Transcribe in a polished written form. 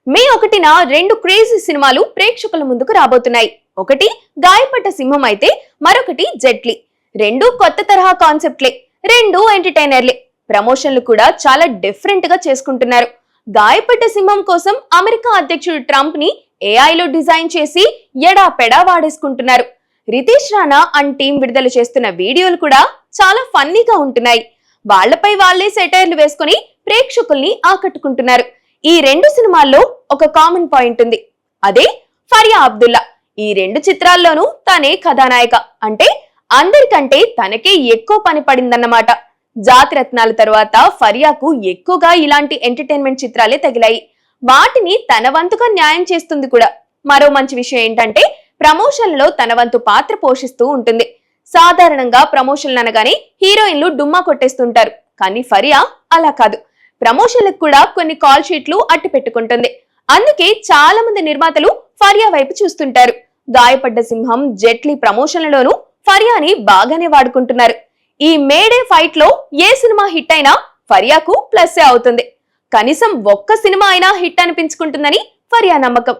మే 1న రెండు క్రేజీ సినిమాలు ప్రేక్షకుల ముందుకు రాబోతున్నాయి. ఒకటి గాయపడ్డ సింహం అయితే మరొకటి జెట్లీ. రెండు కొత్త తరహా కాన్సెప్ట్లే, రెండు ఎంటర్టైనర్లే. ప్రమోషన్లు కూడా చాలా డిఫరెంట్ గా చేసుకుంటున్నారు. గాయపడ్డ సింహం కోసం అమెరికా అధ్యక్షుడు ట్రంప్ ని ఏఐలో డిజైన్ చేసి ఎడాపెడా వాడేసుకుంటున్నారు. రితేష్ రాణా అండ్ టీం విడుదల చేస్తున్న వీడియోలు కూడా చాలా ఫన్నీగా ఉంటున్నాయి. వాళ్లపై వాళ్లే సెటైర్లు వేసుకుని ప్రేక్షకుల్ని ఆకట్టుకుంటున్నారు. ఈ రెండు సినిమాల్లో ఒక కామన్ పాయింట్ ఉంది, అదే ఫరియా అబ్దుల్లా. ఈ రెండు చిత్రాల్లోనూ తనే కథానాయక, అంటే అందరికంటే తనకే ఎక్కువ పని పడిందన్నమాట. జాతిరత్నాల తరువాత ఫరియాకు ఎక్కువగా ఇలాంటి ఎంటర్టైన్మెంట్ చిత్రాలే తగిలాయి. వాటిని తన వంతుగా న్యాయం చేస్తుంది కూడా. మరో మంచి విషయం ఏంటంటే ప్రమోషన్లో తన వంతు పాత్ర పోషిస్తూ ఉంటుంది. సాధారణంగా ప్రమోషన్లు అనగానే హీరోయిన్లు డుమ్మా కొట్టేస్తుంటారు, కానీ ఫరియా అలా కాదు. ప్రమోషన్లకు కూడా కొన్ని కాల్ షీట్లు అట్టి పెట్టుకుంటుంది. అందుకే చాలా మంది నిర్మాతలు ఫరియా వైపు చూస్తుంటారు. గాయపడ్డ సింహం, జెట్లీ ప్రమోషన్లలోనూ ఫరియాని బాగానే వాడుకుంటున్నారు. ఈ మేడే ఫైట్ లో ఏ సినిమా హిట్ అయినా ఫరియాకు ప్లస్సే అవుతుంది. కనీసం ఒక్క సినిమా అయినా హిట్ అనిపించుకుంటుందని ఫరియా నమ్మకం.